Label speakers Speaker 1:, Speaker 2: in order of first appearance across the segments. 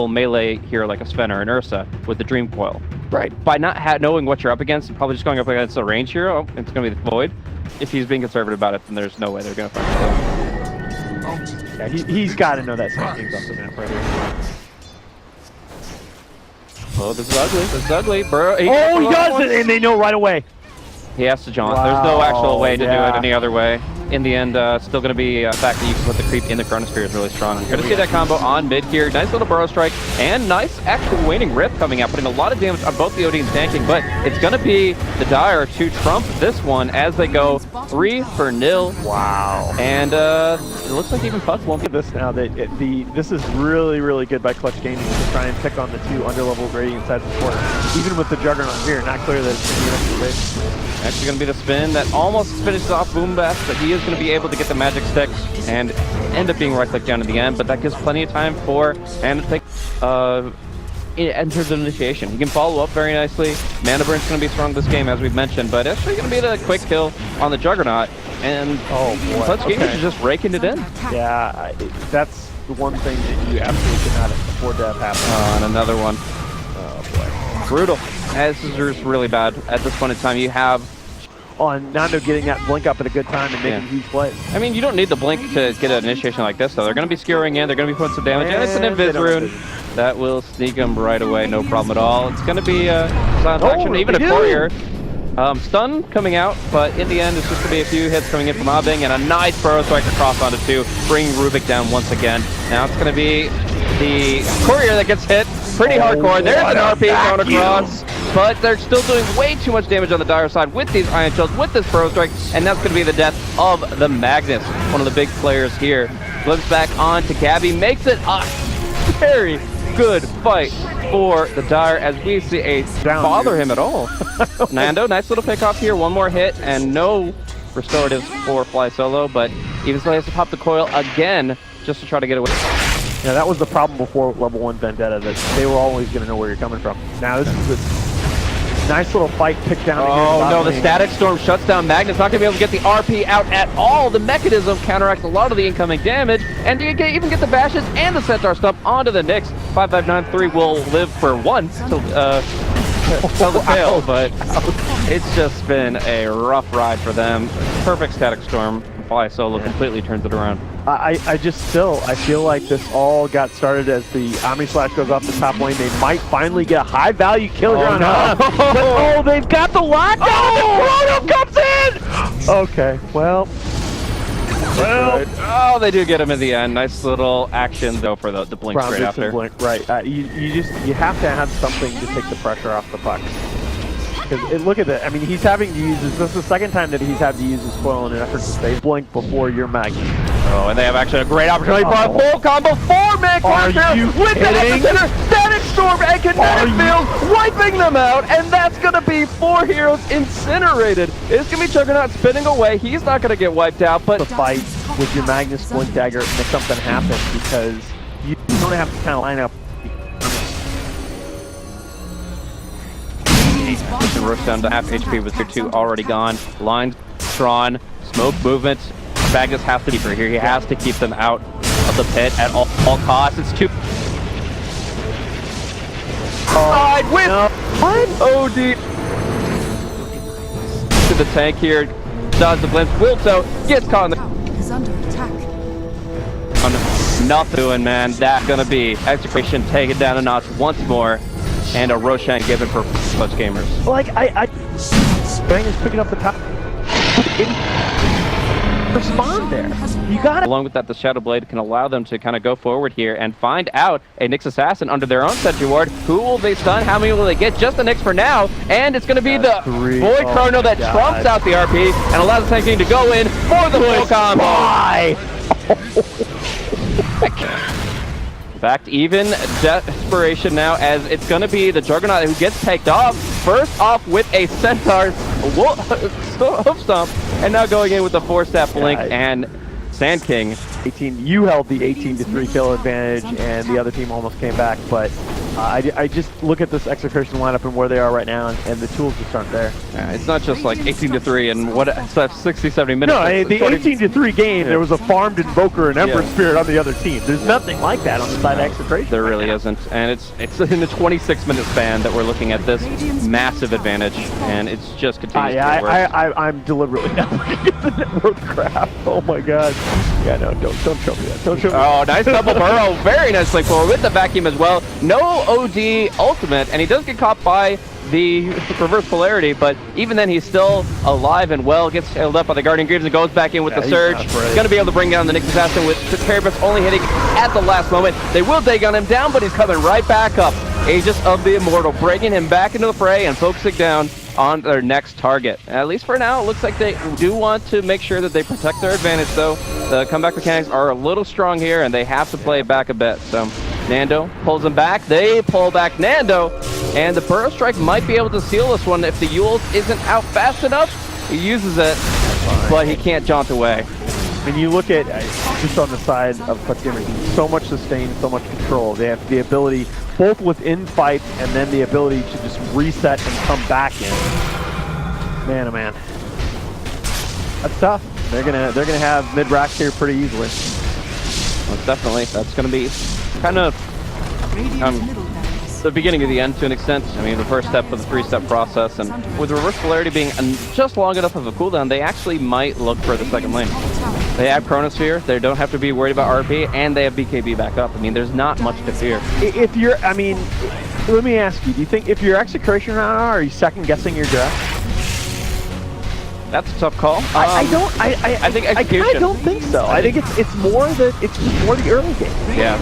Speaker 1: melee hero like a Sven or an Ursa with the Dream Coil.
Speaker 2: Right.
Speaker 1: By not knowing what you're up against and probably just going up against a range hero, it's going to be the Void. If he's being conservative about it, then there's no way they're going to fight him.
Speaker 2: Yeah, he's got to know that Sand King's off the map right here.
Speaker 1: Oh, this is ugly. This is ugly. Bro,
Speaker 2: he does it, and they know right away.
Speaker 1: He has to jaunt.
Speaker 2: Wow,
Speaker 1: There's no actual way to do it any other way. In the end, still going to be the fact that you can put the creep in the Chronosphere is really strong. You're going to see that combo on mid here. Nice little Burrow Strike and nice actual waning Rift coming out, putting a lot of damage on both the OD and Sand King, but it's going to be the Dire to trump this one as they go 3-0.
Speaker 2: Wow.
Speaker 1: And it looks like even Putz won't
Speaker 2: get this now. This is really, really good by Clutch Gaming to try and pick on the two underlevel gradient sides of the court. Even with the Juggernaut here, not clear that it's going to be an extra space.
Speaker 1: Actually going to be the spin that almost finishes off Boombast, but he is going to be able to get the magic stick and end up being right-click down in the end, but that gives plenty of time for and to take in terms of initiation. He can follow up very nicely. Mana Burn's going to be strong this game, as we've mentioned, but actually going to be the quick kill on the Juggernaut, and Clutch Gaming is just raking it in.
Speaker 2: Yeah, that's the one thing that you absolutely cannot afford to have happen.
Speaker 1: And another one. Oh boy. Brutal. This is just really bad. At this point in time, you have
Speaker 2: on Nando getting that blink up at a good time and making huge plays.
Speaker 1: I mean, you don't need the blink to get an initiation like this, though. They're going to be skewering in. They're going to be putting some damage, and it's an Invis rune that will sneak them right away. No problem at all. It's going to be silent action, even a courier. Stun coming out, but in the end, it's just going to be a few hits coming in from Abing, and a nice Burrow Strike across onto 2, bringing Rubik down once again. Now it's going to be the courier that gets hit pretty hardcore. There's an RP going across, but they're still doing way too much damage on the Dire side with these Iron Shells, with this Burrow Strike, and that's going to be the death of the Magnus, one of the big players here. Flips back on to Gabby, makes it a very good fight for the Dire as we see a bother him at all. Nando, nice little pick off here, one more hit, and no restoratives for Fly Solo, but even so he has to pop the coil again just to try to get away.
Speaker 2: Yeah, that was the problem before level 1 Vendetta, that they were always going to know where you're coming from. Now this is a nice little fight picked down.
Speaker 1: Oh no, the Static Storm shuts down Magnus, not going to be able to get the RP out at all. The Mechanism counteracts a lot of the incoming damage, and you can even get the bashes and the Centaur Stump onto the Nyx. 5593 will live for one till the tail, but it's just been a rough ride for them. Perfect Static Storm. Fly Solo completely turns it around.
Speaker 2: I feel like this all got started as the Omni Slash goes off the top lane. They might finally get a high value kill here on Hana. But, they've got the lockdown. The Chrono comes in. Okay, well,
Speaker 1: they do get him in the end. Nice little action though for the blink straight after.
Speaker 2: Blink, right. You have to have something to take the pressure off the puck. Because look at that. I mean, he's having to use this is the second time that he's had to use his coil in an effort to stay blink before your Magnus.
Speaker 1: Oh, and they have actually a great opportunity for a full combo 4-man character with the epicenter, Static Storm, and Kinetic Field wiping them out, and that's going to be 4 heroes incinerated. It's going to be Juggernaut spinning away. He's not going to get wiped out, but
Speaker 2: the fight with your Magnus Blink Dagger make something happen because you don't have to kind of line up.
Speaker 1: Pushing Roche down to half HP with tier 2 already gone. Line drawn, smoke movement. Magnus has to keep her here. He has to keep them out of the pit at all costs. It's 2. With OD to the tank here. Does the blitz. Wilto gets caught in the.
Speaker 3: Is under attack.
Speaker 1: Nothing doing, man. That's gonna be Execration take it down a notch once more. And a Roshan given for Clutch Gamers.
Speaker 2: Like, Bang is picking up the top. Respond there. You got it.
Speaker 1: Along with that, the Shadow Blade can allow them to kind of go forward here and find out a Nyx Assassin under their own Sentry Ward. Who will they stun? How many will they get? Just the Nyx for now. And it's going to be the Void Chrono that trumps out the RP and allows the Tank King to go in for the full combo. Fact, even desperation now, as it's going to be the Juggernaut who gets picked off. First off with a Centaur Hoof Stomp, and now going in with the 4-step Blink and Sand King.
Speaker 2: You held the 18-3 kill advantage, and the other team almost came back, but I just look at this Execration lineup and where they are right now, and the tools just aren't there.
Speaker 1: Yeah, it's not just like 18-3 and what, so 60, 70 minutes.
Speaker 2: No, the 18-3 game, there was a farmed Invoker and Emperor Spirit on the other team. There's nothing like that on the side of Execration.
Speaker 1: There really isn't, and it's in the 26-minute span that we're looking at this massive advantage, and it's just continues to work.
Speaker 2: I'm deliberately not looking at the network graph. Oh my god. Yeah, no, don't show me that. Don't show me
Speaker 1: Oh, nice double burrow. Very nicely forward with the vacuum as well. No OD ultimate, and he does get caught by the reverse polarity, but even then he's still alive and well, gets held up by the Guardian Greaves and goes back in with the surge. He's going to be able to bring down the Nyx Assassin with the Carapace only hitting at the last moment. They will dig on him down, but he's coming right back up. Aegis of the Immortal, bringing him back into the fray and focusing down on their next target. At least for now, it looks like they do want to make sure that they protect their advantage, though. The comeback mechanics are a little strong here, and they have to play back a bit. So Nando pulls him back. They pull back Nando, and the Burrow Strike might be able to seal this one if the Yules isn't out fast enough. He uses it, but he can't jaunt away.
Speaker 2: When you look at, just on the side of Clutch Gamers, so much sustain, so much control. They have the ability, both within fights and then the ability to just reset and come back in. Man, oh man. That's tough. They're gonna have mid-racks here pretty easily.
Speaker 1: Well, definitely. That's gonna be kind of the beginning of the end to an extent. I mean, the first step of the three-step process, and with reverse polarity being just long enough of a cooldown, they actually might look for the second lane. They have Chronosphere, they don't have to be worried about RP, and they have BKB back up. I mean, there's not much to fear.
Speaker 2: If you're, I mean, let me ask you, do you think if you're Execration right now, are you second-guessing your draft?
Speaker 1: That's a tough call.
Speaker 2: I
Speaker 1: think Execution.
Speaker 2: I don't think so. I think it's more the early game.
Speaker 1: Yeah,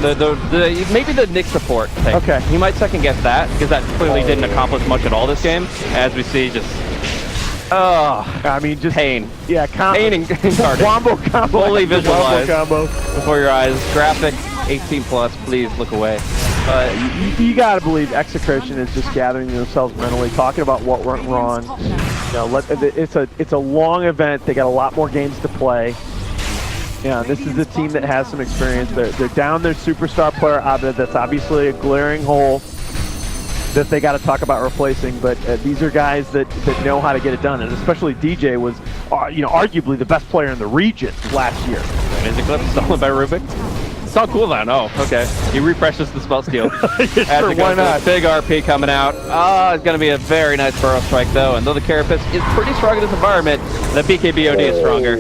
Speaker 1: maybe the Nyx support thing.
Speaker 2: Okay.
Speaker 1: He might second guess that, because that clearly didn't accomplish much at all this game. As we see, just
Speaker 2: I mean, just
Speaker 1: pain.
Speaker 2: Yeah,
Speaker 1: pain and
Speaker 2: combo.
Speaker 1: Fully visualized
Speaker 2: combo
Speaker 1: before your eyes. Graphic 18+. Please look away.
Speaker 2: You gotta believe Execration is just gathering themselves mentally, talking about what went wrong. You know, it's a long event. They got a lot more games to play. Yeah, this is a team that has some experience. They're down their superstar player Abed. That's obviously a glaring hole that they got to talk about replacing. But these are guys that know how to get it done, and especially DJ was, arguably the best player in the region last year.
Speaker 1: Is it clip stolen by Rubik? It's on cooldown. Oh, okay. He refreshes the spell skill.
Speaker 2: Sure, why not?
Speaker 1: Big RP coming out. It's going to be a very nice Burrow Strike, though. And though the Carapace is pretty strong in this environment, the BKB OD is stronger.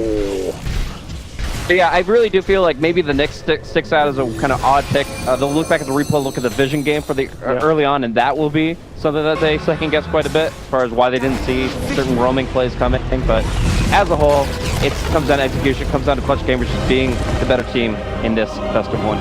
Speaker 1: But yeah, I really do feel like maybe the Nyx sticks out as a kind of odd pick. They'll look back at the replay, look at the vision game for the early on, and that will be something that they second guess quite a bit as far as why they didn't see certain roaming plays coming. But as a whole, it comes down to execution, comes down to Clutch Gamers just being the better team in this best of one.